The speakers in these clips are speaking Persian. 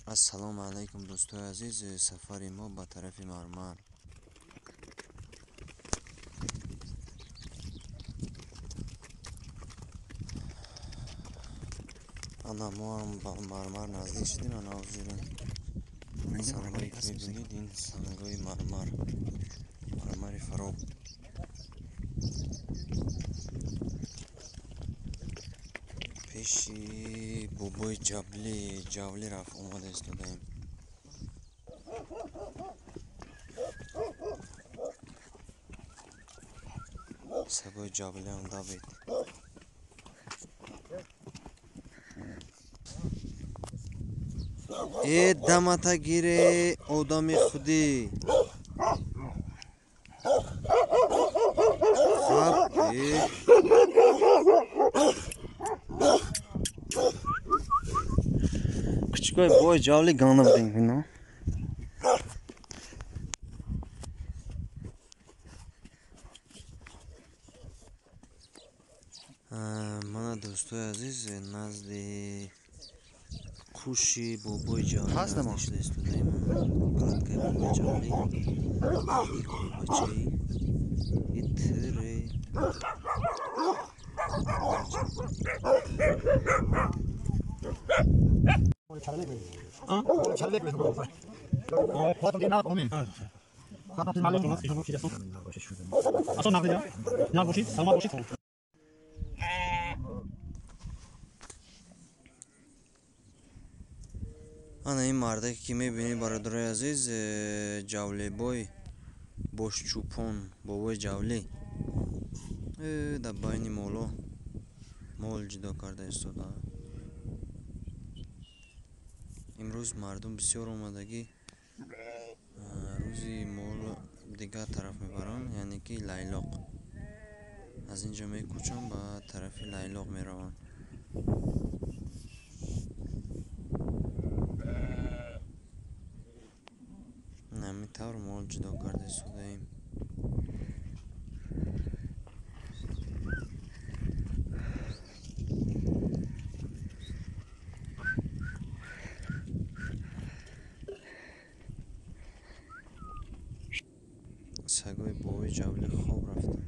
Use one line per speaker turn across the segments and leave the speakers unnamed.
السلام علیکم دوستای عزیز. سفر ما به طرف مرمر. انا ما هم به مرمر نزدیک شدیم. انا حضورا سنگایی که میبینید این سنگای مرمر فراب. پیشی بابای جولی رفت اومده استادیم. سگای جبلی هم دابید. ای دمتا گیره آدم خودی. خب کچکای بای جولی گانه بدیم اینا. من دوستای عزیز نزد کوشی بابای جولی نزدیک شده استودیم. کلکه بابای جولی بچه ایتره انا این مرده که میبینی برادرای عزیز جولی بای باش چوپان بابای جولی در بین مولا مال جدا کرده استاده. امروز مردم بسیار آمدگی روزی مال دیگر طرف میبرن، یعنی که لیلاق از اینجا میکوچن به طرف لیلاق میرون. همین طور مال جدا کرده استاده ایم. سگای بابای جولی خواب رفتن.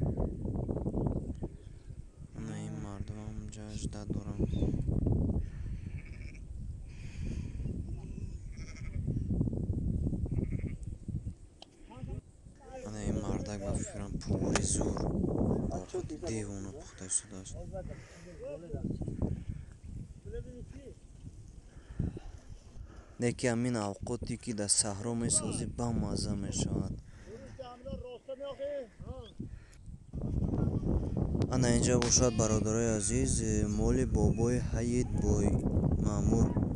من این مردم هم جشده دارم. من این مردک با فکرم پوری زور دیوانه پخته شده است. یکی همین اوقاتی که در صحرا میسازی با مزه میشود. انا اینجا باشد برادرای عزیز مال بابای حیید بای مامور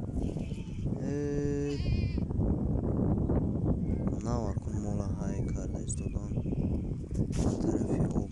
نوا کن مال های کرده است دادن طرفی آب.